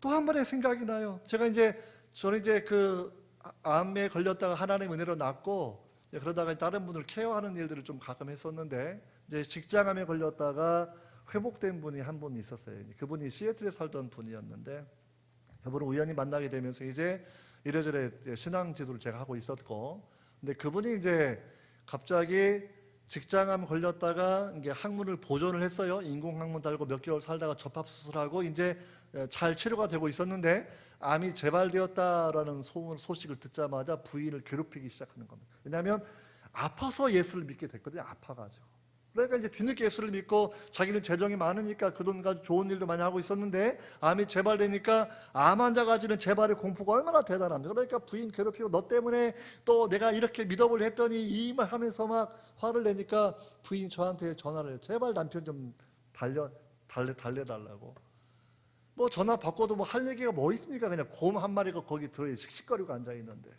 또 한 번의 생각이 나요. 저는 이제 그 암에 걸렸다가 하나님의 은혜로 낫고 그러다가 다른 분을 케어하는 일들을 좀 가끔 했었는데 이제 직장암에 걸렸다가 회복된 분이 한 분 있었어요. 그분이 시애틀에 살던 분이었는데 그분을 우연히 만나게 되면서 이제 이래저래 신앙 지도를 제가 하고 있었고, 근데 그분이 이제 갑자기 직장암 걸렸다가 이게 항문을 보존을 했어요. 인공항문 달고 몇 개월 살다가 접합 수술하고 이제 잘 치료가 되고 있었는데 암이 재발되었다라는 소식을 듣자마자 부인을 괴롭히기 시작하는 겁니다. 왜냐하면 아파서 예수를 믿게 됐거든요. 아파가지고. 그러니까 이제 뒤늦게 예수를 믿고 자기는 재정이 많으니까 그 돈 가지고 좋은 일도 많이 하고 있었는데 암이 재발되니까 암 환자 가지는 재발의 공포가 얼마나 대단합니까? 그러니까 부인 괴롭히고 너 때문에 또 내가 이렇게 믿어보려 했더니 이 말 하면서 막 화를 내니까 부인 저한테 전화를 해요. 제발 남편 좀 달래달라고. 뭐 전화 받고도 뭐 할 얘기가 뭐 있습니까? 그냥 곰 한 마리가 거기 들어 씩씩거리고 앉아 있는데.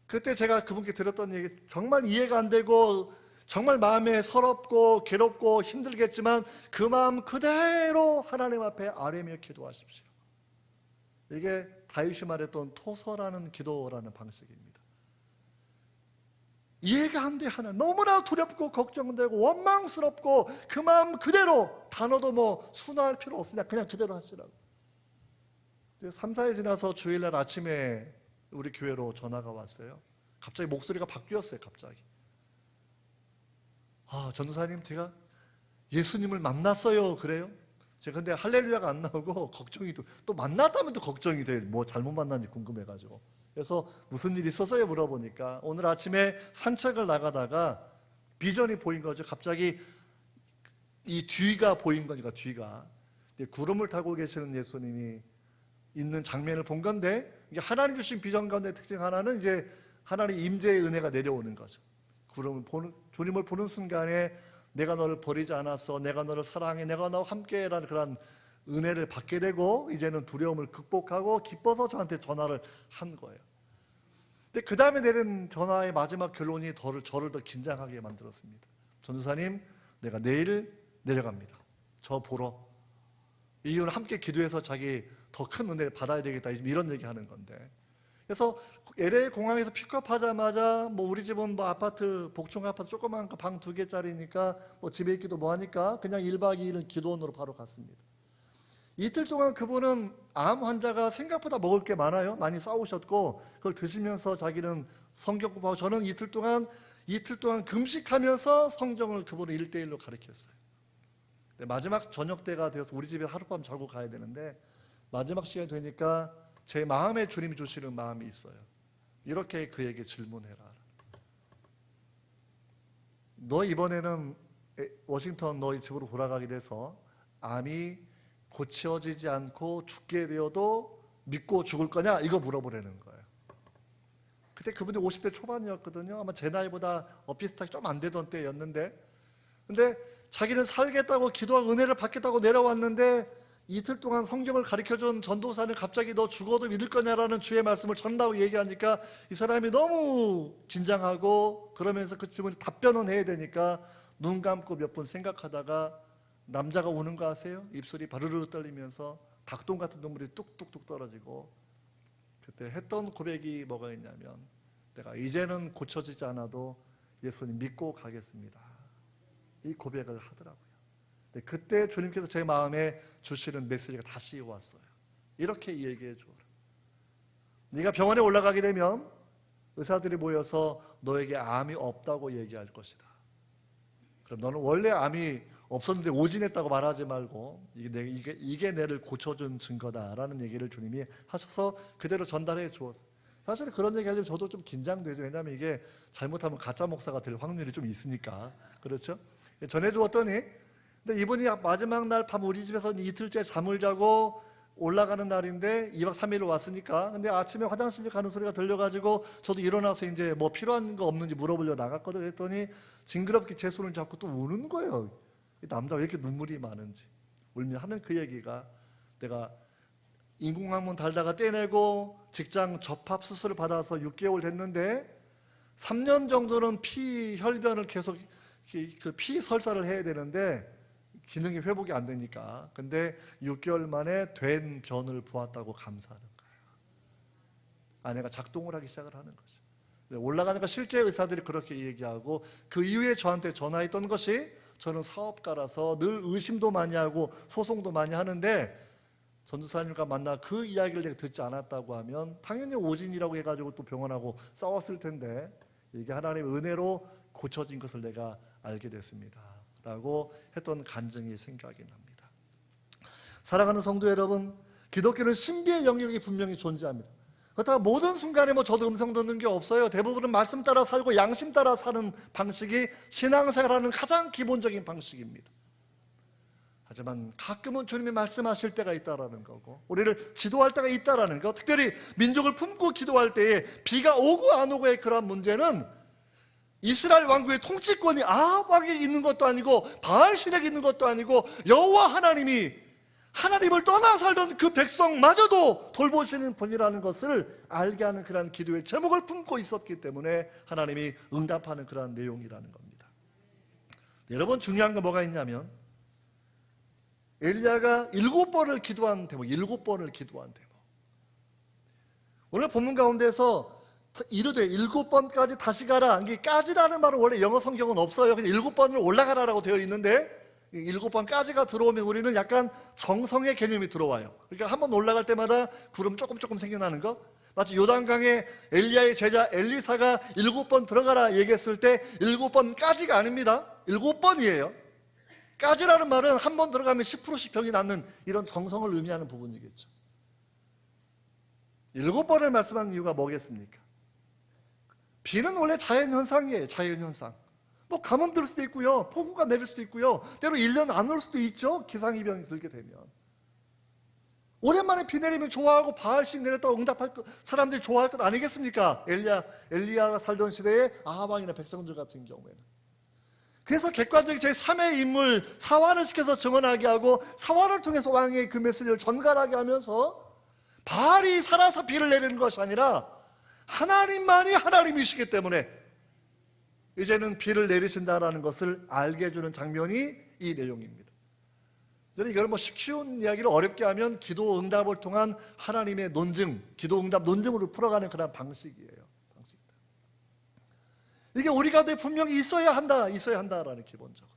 그때 제가 그분께 드렸던 얘기 정말 이해가 안 되고 정말 마음에 서럽고 괴롭고 힘들겠지만 그 마음 그대로 하나님 앞에 아뢰며 기도하십시오. 이게 다윗이 말했던 토서라는 기도라는 방식입니다. 이해가 안 돼 하나 너무나 두렵고 걱정되고 원망스럽고 그 마음 그대로 단어도 뭐 순화할 필요 없으냐 그냥 그대로 하시라고. 3, 4일 지나서 주일날 아침에 우리 교회로 전화가 왔어요. 갑자기 목소리가 바뀌었어요. 갑자기. 전도사님 제가 예수님을 만났어요. 그래요? 제가 근데 할렐루야가 안 나오고 걱정이 또 만났다면 또 걱정이 돼. 뭐 잘못 만났는지 궁금해가지고. 그래서 무슨 일이 있어서요? 물어보니까 오늘 아침에 산책을 나가다가 비전이 보인 거죠. 갑자기 이 뒤가 보인 거니까 뒤가 구름을 타고 계시는 예수님이 있는 장면을 본 건데 이게 하나님 주신 비전 가운데 특징 하나는 이제 하나님 임재의 은혜가 내려오는 거죠. 주님을 보는 순간에 내가 너를 버리지 않았어, 내가 너를 사랑해, 내가 너와 함께라는 그런 은혜를 받게 되고 이제는 두려움을 극복하고 기뻐서 저한테 전화를 한 거예요. 근데 그 다음에 내린 전화의 마지막 결론이 저를 더 긴장하게 만들었습니다. 전도사님, 내가 내일 내려갑니다. 저 보러. 이유는 함께 기도해서 자기 더 큰 은혜를 받아야 되겠다 이런 얘기하는 건데. 그래서 LA 공항에서 픽업하자마자 뭐 우리 집은 뭐 아파트 복층 아파트 조그만 거 방 2개짜리니까 뭐 집에 있기도 뭐하니까 그냥 1박 2일은 기도원으로 바로 갔습니다. 이틀 동안 그분은 암 환자가 생각보다 먹을 게 많아요. 많이 싸우셨고 그걸 드시면서 자기는 성경 공부하고 저는 이틀 동안 금식하면서 성경을 그분을 1대1로 가르쳤어요. 마지막 저녁 때가 되어서 우리 집에 하룻밤 자고 가야 되는데 마지막 시간이 되니까 제 마음에 주님이 주시는 마음이 있어요. 이렇게 그에게 질문해라. 너 이번에는 워싱턴 너희 집으로 돌아가게 돼서 암이 고쳐지지 않고 죽게 되어도 믿고 죽을 거냐? 이거 물어보라는 거예요. 그때 그분이 50대 초반이었거든요. 아마 제 나이보다 비슷하게 좀 안 되던 때였는데 근데 자기는 살겠다고 기도하고 은혜를 받겠다고 내려왔는데 이틀 동안 성경을 가르쳐준 전도사는 갑자기 너 죽어도 믿을 거냐라는 주의 말씀을 전하고 얘기하니까 이 사람이 너무 긴장하고 그러면서 그 질문에 답변은 해야 되니까 눈 감고 몇 분 생각하다가 남자가 우는 거 아세요? 입술이 바르르 떨리면서 닭똥 같은 눈물이 뚝뚝뚝 떨어지고 그때 했던 고백이 뭐가 있냐면 내가 이제는 고쳐지지 않아도 예수님 믿고 가겠습니다. 이 고백을 하더라고요. 그때 주님께서 제 마음에 주시는 메시지가 다시 왔어요. 이렇게 얘기해 주라. 네가 병원에 올라가게 되면 의사들이 모여서 너에게 암이 없다고 얘기할 것이다. 그럼 너는 원래 암이 없었는데 오진했다고 말하지 말고 이게 내를 고쳐준 증거다라는 얘기를 주님이 하셔서 그대로 전달해 주었어요. 사실 그런 얘기 하려면 저도 좀 긴장되죠. 왜냐하면 이게 잘못하면 가짜 목사가 될 확률이 좀 있으니까. 그렇죠? 전해 주었더니 근데 이분이 마지막 날 밤 우리 집에서 이틀째 잠을 자고 올라가는 날인데 2박 3일로 왔으니까 근데 아침에 화장실 가는 소리가 들려가지고 저도 일어나서 이제 뭐 필요한 거 없는지 물어보려고 나갔거든. 그랬더니 징그럽게 제 손을 잡고 또 우는 거예요. 이 남자가 왜 이렇게 눈물이 많은지 울며 하는 그 얘기가 내가 인공항문 달다가 떼내고 직장 접합 수술을 받아서 6개월 됐는데 3년 정도는 혈변을 계속 그 피 설사를 해야 되는데 기능이 회복이 안 되니까 근데 6개월 만에 된 변을 보았다고 감사하는 거예요. 아내가 작동을 하기 시작을 하는 거죠. 올라가니까 실제 의사들이 그렇게 얘기하고 그 이후에 저한테 전화했던 것이 저는 사업가라서 늘 의심도 많이 하고 소송도 많이 하는데 전도사님과 만나 그 이야기를 내가 듣지 않았다고 하면 당연히 오진이라고 해가지고 또 병원하고 싸웠을 텐데 이게 하나님의 은혜로 고쳐진 것을 내가 알게 됐습니다 라고 했던 간증이 생각이 납니다. 사랑하는 성도 여러분, 기독교는 신비의 영역이 분명히 존재합니다. 그렇다고 모든 순간에 저도 음성 듣는 게 없어요. 대부분은 말씀 따라 살고 양심 따라 사는 방식이 신앙생활하는 가장 기본적인 방식입니다. 하지만 가끔은 주님이 말씀하실 때가 있다라는 거고 우리를 지도할 때가 있다라는 거, 특별히 민족을 품고 기도할 때에 비가 오고 안 오고의 그런 문제는 이스라엘 왕국의 통치권이 아합에게 있는 것도 아니고 바알 신에게 있는 것도 아니고 여호와 하나님이 하나님을 떠나 살던 그 백성마저도 돌보시는 분이라는 것을 알게 하는 그러한 기도의 제목을 품고 있었기 때문에 하나님이 응답하는 그러한 내용이라는 겁니다. 여러분, 중요한 건 뭐가 있냐면 엘리야가 7번을 기도한 대목, 7번을 기도한 대목. 오늘 본문 가운데서 이르되 7번까지 다시 가라. 이게 까지라는 말은 원래 영어 성경은 없어요. 그냥 7번을 올라가라라고 되어 있는데 7번까지가 들어오면 우리는 약간 정성의 개념이 들어와요. 그러니까 한번 올라갈 때마다 구름 조금 생겨나는 것. 마치 요단강에 엘리야의 제자 엘리사가 7번 들어가라 얘기했을 때 7번까지가 아닙니다. 7번이에요. 까지라는 말은 한 번 들어가면 10%씩 병이 낫는 이런 정성을 의미하는 부분이겠죠. 7번을 말씀한 이유가 뭐겠습니까? 비는 원래 자연현상이에요. 자연현상. 뭐 가뭄 들 수도 있고요, 폭우가 내릴 수도 있고요, 때로 1년 안 올 수도 있죠. 기상이변이 들게 되면. 오랜만에 비 내리면 좋아하고 바알씩 내렸다고 응답할 것, 사람들이 좋아할 것 아니겠습니까? 엘리야가 살던 시대에 아합왕이나 백성들 같은 경우에는. 그래서 객관적인 제3의 인물 사환을 시켜서 증언하게 하고 사환을 통해서 왕의 그 메시지를 전달하게 하면서 바알이 살아서 비를 내리는 것이 아니라 하나님만이 하나님이시기 때문에 이제는 비를 내리신다라는 것을 알게 해주는 장면이 이 내용입니다. 저는 이걸 쉬운 이야기를 어렵게 하면 기도 응답을 통한 하나님의 논증, 기도 응답 논증으로 풀어가는 그런 방식이에요. 이게 우리 가운데 분명히 있어야 한다라는 기본적으로.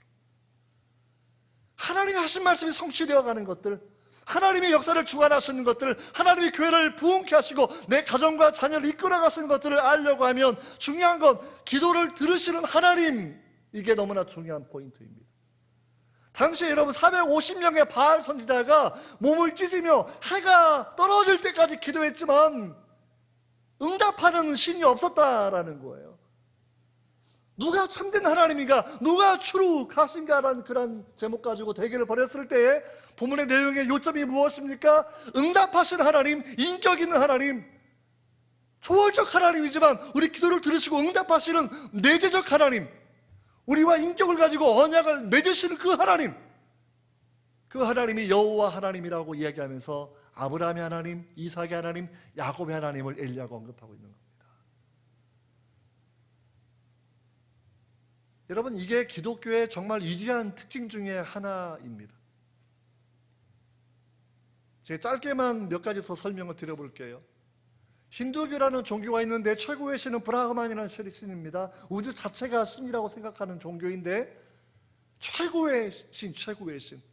하나님이 하신 말씀이 성취되어 가는 것들, 하나님의 역사를 주관하시는 것들, 하나님의 교회를 부흥케 하시고 내 가정과 자녀를 이끌어 가시는 것들을 알려고 하면 중요한 건 기도를 들으시는 하나님, 이게 너무나 중요한 포인트입니다. 당시에 여러분 450명의 바알 선지자가 몸을 찢으며 해가 떨어질 때까지 기도했지만 응답하는 신이 없었다라는 거예요. 누가 참된 하나님인가, 누가 추룩하신가라는 그런 제목 가지고 대결을 벌였을 때에 본문의 내용의 요점이 무엇입니까? 응답하신 하나님, 인격 있는 하나님, 초월적 하나님이지만 우리 기도를 들으시고 응답하시는 내재적 하나님, 우리와 인격을 가지고 언약을 맺으시는 그 하나님, 그 하나님이 여호와 하나님이라고 이야기하면서 아브라함의 하나님, 이삭의 하나님, 야곱의 하나님을 엘리야가 언급하고 있는 겁니다. 여러분, 이게 기독교의 정말 위대한 특징 중에 하나입니다. 제가 짧게만 몇 가지 더 설명을 드려볼게요. 힌두교라는 종교가 있는데 최고의 신은 브라흐만이라는 신입니다. 우주 자체가 신이라고 생각하는 종교인데 최고의 신.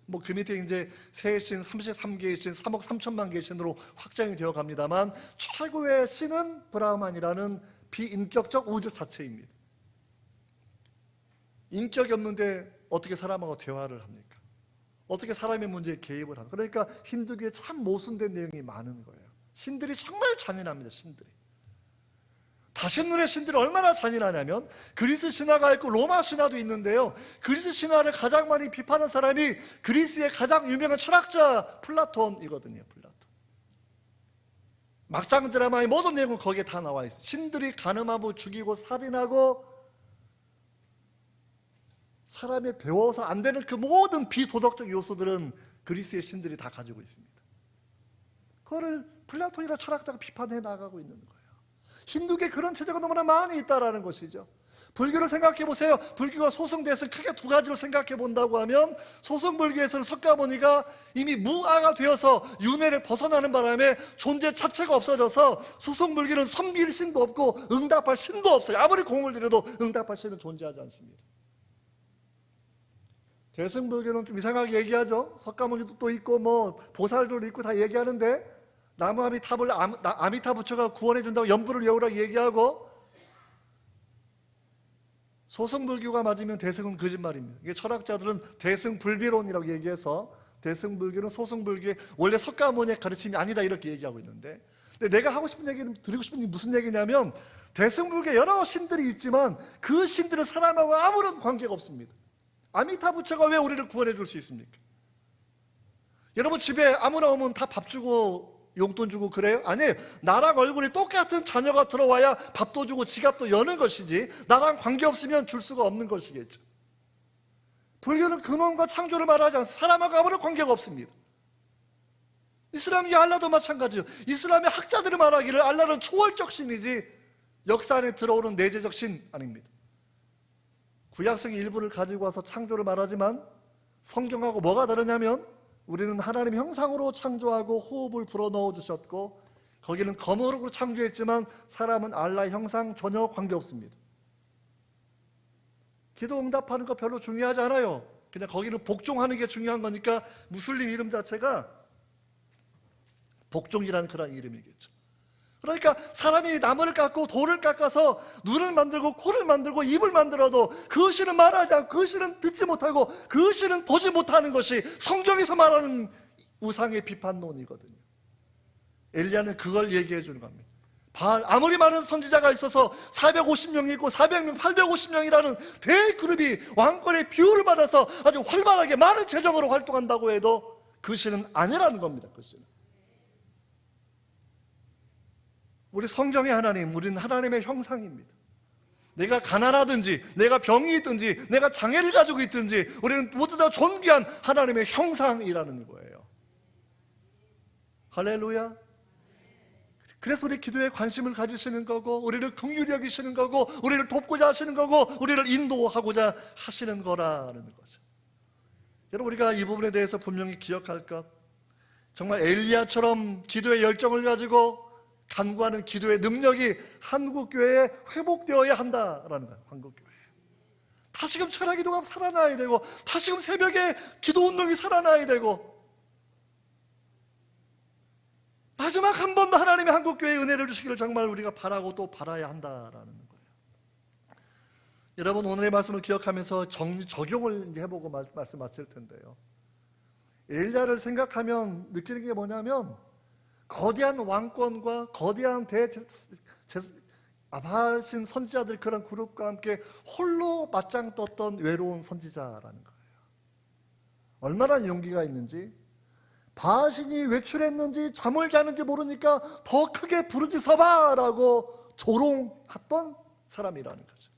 뭐 그 밑에 이제 세 신, 33개의 신, 3억 3천만 개의 신으로 확장이 되어 갑니다만 최고의 신은 브라흐만이라는 비인격적 우주 자체입니다. 인격이 없는데 어떻게 사람하고 대화를 합니까? 어떻게 사람의 문제에 개입을 합니까? 그러니까 힌두교에 참 모순된 내용이 많은 거예요. 신들이 정말 잔인합니다. 신들이. 다신론의 신들이 얼마나 잔인하냐면 그리스 신화가 있고 로마 신화도 있는데요, 그리스 신화를 가장 많이 비판한 사람이 그리스의 가장 유명한 철학자 플라톤이거든요. 플라톤. 막장 드라마의 모든 내용은 거기에 다 나와 있어요. 신들이 간음하고 죽이고 살인하고 사람이 배워서 안 되는 그 모든 비도덕적 요소들은 그리스의 신들이 다 가지고 있습니다. 그거를 플라톤이나 철학자가 비판해 나가고 있는 거예요. 힌두교에 그런 체제가 너무나 많이 있다는 것이죠. 불교를 생각해 보세요. 불교가 소승돼서 크게 두 가지로 생각해 본다고 하면 소승불교에서는 석가모니가 이미 무아가 되어서 윤회를 벗어나는 바람에 존재 자체가 없어져서 소승불교는 섬길 신도 없고 응답할 신도 없어요. 아무리 공을 들여도 응답할 신은 존재하지 않습니다. 대승불교는 좀 이상하게 얘기하죠. 석가모니도 또 있고 뭐 보살도 있고 다 얘기하는데 나무 아미타불 아미타 부처가 구원해 준다고 염불을 여우라고 얘기하고, 소승불교가 맞으면 대승은 거짓말입니다. 이게 철학자들은 대승불비론이라고 얘기해서 대승불교는 소승불교의 원래 석가모니의 가르침이 아니다 이렇게 얘기하고 있는데, 근데 내가 하고 싶은 얘기는, 드리고 싶은 게 무슨 얘기냐면 대승불교에 여러 신들이 있지만 그 신들은 사람하고 아무런 관계가 없습니다. 아미타 부처가 왜 우리를 구원해 줄 수 있습니까? 여러분 집에 아무나 오면 다 밥 주고 용돈 주고 그래요? 아니에요. 나랑 얼굴이 똑같은 자녀가 들어와야 밥도 주고 지갑도 여는 것이지 나랑 관계없으면 줄 수가 없는 것이겠죠. 불교는 근원과 창조를 말하지 않습니다. 사람하고 아무런 관계가 없습니다. 이슬람이 알라도 마찬가지예요. 이슬람의 학자들이 말하기를 알라는 초월적 신이지 역사 안에 들어오는 내재적 신 아닙니다. 구약성의 일부를 가지고 와서 창조를 말하지만 성경하고 뭐가 다르냐면 우리는 하나님의 형상으로 창조하고 호흡을 불어넣어 주셨고 거기는 거룩으로 창조했지만 사람은 알라의 형상 전혀 관계없습니다. 기도 응답하는 거 별로 중요하지 않아요. 그냥 거기는 복종하는 게 중요한 거니까 무슬림 이름 자체가 복종이라는 그런 이름이겠죠. 그러니까 사람이 나무를 깎고 돌을 깎아서 눈을 만들고 코를 만들고 입을 만들어도 그 신은 말하지 않고 그 신은 듣지 못하고 그 신은 보지 못하는 것이 성경에서 말하는 우상의 비판론이거든요. 엘리야는 그걸 얘기해 주는 겁니다. 바알, 아무리 많은 선지자가 있어서 450명이 있고 400명, 850명이라는 대그룹이 왕권의 비호를 받아서 아주 활발하게 많은 재정으로 활동한다고 해도 그 신은 아니라는 겁니다. 그 신은. 우리 성경의 하나님, 우리는 하나님의 형상입니다. 내가 가난하든지 내가 병이 있든지 내가 장애를 가지고 있든지 우리는 모두 다 존귀한 하나님의 형상이라는 거예요. 할렐루야. 그래서 우리 기도에 관심을 가지시는 거고 우리를 긍휼히 여기시는 거고 우리를 돕고자 하시는 거고 우리를 인도하고자 하시는 거라는 거죠. 여러분, 우리가 이 부분에 대해서 분명히 기억할 것, 정말 엘리야처럼 기도의 열정을 가지고 간구하는 기도의 능력이 한국교회에 회복되어야 한다라는 거예요. 한국교회 다시금 철야기도가 살아나야 되고 다시금 새벽에 기도운동이 살아나야 되고 마지막 한 번 더 하나님의 한국교회에 은혜를 주시기를 정말 우리가 바라고 또 바라야 한다라는 거예요. 여러분, 오늘의 말씀을 기억하면서 적용을 해보고 말씀 마칠 텐데요. 엘리야를 생각하면 느끼는 게 뭐냐면 거대한 왕권과 거대한 바알신 선지자들 그런 그룹과 함께 홀로 맞짱 떴던 외로운 선지자라는 거예요. 얼마나 용기가 있는지, 바알신이 외출했는지 잠을 자는지 모르니까 더 크게 부르짖어봐라고 조롱했던 사람이라는 거죠.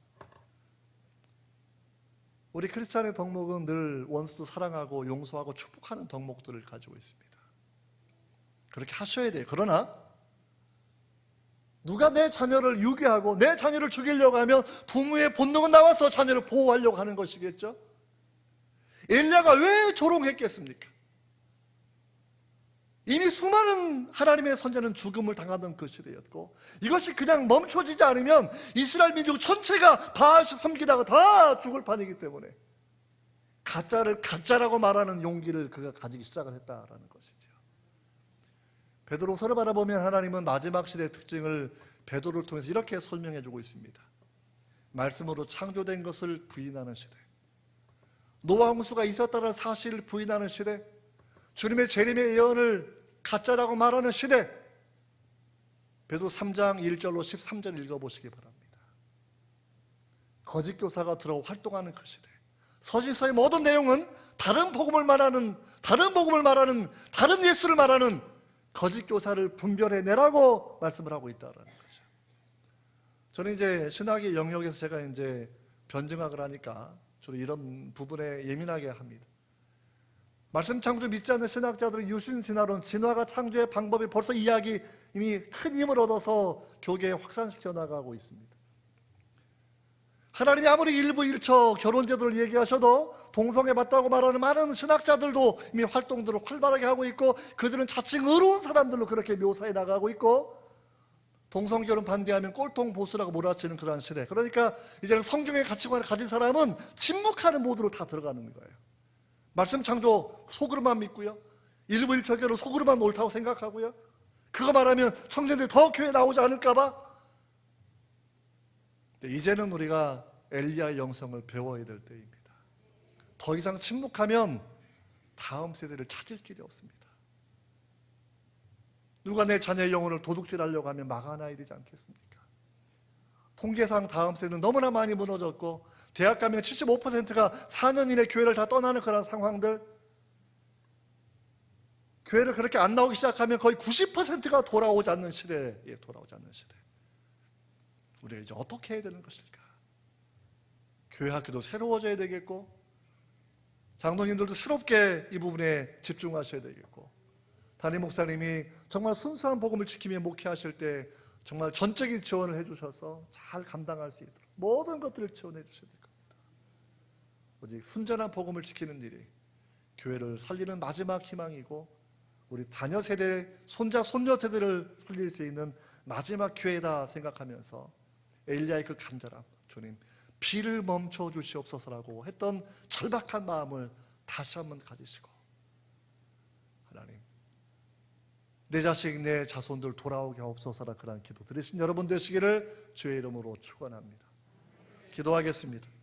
우리 크리스찬의 덕목은 늘 원수도 사랑하고 용서하고 축복하는 덕목들을 가지고 있습니다. 그렇게 하셔야 돼요. 그러나 누가 내 자녀를 유괴하고 내 자녀를 죽이려고 하면 부모의 본능은 나와서 자녀를 보호하려고 하는 것이겠죠. 엘리야가 왜 조롱했겠습니까? 이미 수많은 하나님의 선자는 죽음을 당하던 그 시대였고 이것이 그냥 멈춰지지 않으면 이스라엘 민족 전체가 바알씩 섬기다가 다 죽을 판이기 때문에 가짜를 가짜라고 말하는 용기를 그가 가지기 시작을 했다라는 것이죠. 베드로서를 바라보면 하나님은 마지막 시대의 특징을 베드로를 통해서 이렇게 설명해 주고 있습니다. 말씀으로 창조된 것을 부인하는 시대, 노아 홍수가 있었다는 사실을 부인하는 시대, 주님의 재림의 예언을 가짜라고 말하는 시대. 베드로 3장 1절로 13절 읽어보시기 바랍니다. 거짓 교사가 들어 활동하는 그 시대. 서신서의 모든 내용은 다른 복음을 말하는 다른 예수를 말하는 거짓 교사를 분별해내라고 말씀을 하고 있다는 거죠. 저는 이제 신학의 영역에서 제가 이제 변증학을 하니까 주로 이런 부분에 예민하게 합니다. 말씀 창조 믿지 않는 신학자들은 유신 진화론, 진화가 창조의 방법이 벌써 이야기 이미 큰 힘을 얻어서 교계에 확산시켜 나가고 있습니다. 하나님이 아무리 일부 일처 결혼제도를 얘기하셔도 동성애 맞다고 말하는 많은 신학자들도 이미 활동들을 활발하게 하고 있고 그들은 자칭 의로운 사람들로 그렇게 묘사해 나가고 있고 동성결혼 반대하면 꼴통 보수라고 몰아치는 그러한 시대. 그러니까 이제는 성경의 가치관을 가진 사람은 침묵하는 모드로 다 들어가는 거예요. 말씀 창조 속으로만 믿고요, 일부 일처 결혼 속으로만 옳다고 생각하고요, 그거 말하면 청년들이 더 교회 나오지 않을까봐. 이제는 우리가 엘리야의 영성을 배워야 될 때입니다. 더 이상 침묵하면 다음 세대를 찾을 길이 없습니다. 누가 내 자녀의 영혼을 도둑질하려고 하면 막아놔야 되지 않겠습니까? 통계상 다음 세대는 너무나 많이 무너졌고 대학 가면 75%가 4년 이내 교회를 다 떠나는 그런 상황들, 교회를 그렇게 안 나오기 시작하면 거의 90%가 돌아오지 않는 시대에 돌아오지 않는 시대. 우리가 이제 어떻게 해야 되는 것일까? 교회 학교도 새로워져야 되겠고 장로님들도 새롭게 이 부분에 집중하셔야 되겠고 담임 목사님이 정말 순수한 복음을 지키며 목회하실 때 정말 전적인 지원을 해주셔서 잘 감당할 수 있도록 모든 것들을 지원해 주셔야 될 겁니다. 오직 순전한 복음을 지키는 일이 교회를 살리는 마지막 희망이고 우리 자녀 세대, 손자, 손녀 세대를 살릴 수 있는 마지막 기회다 생각하면서 엘리야의 그 간절함, 주님 비를 멈춰 주시옵소서라고 했던 절박한 마음을 다시 한번 가지시고, 하나님 내 자식, 내 자손들 돌아오게 하옵소서라 그런 기도 드리신 여러분 되시기를 주의 이름으로 축원합니다. 기도하겠습니다.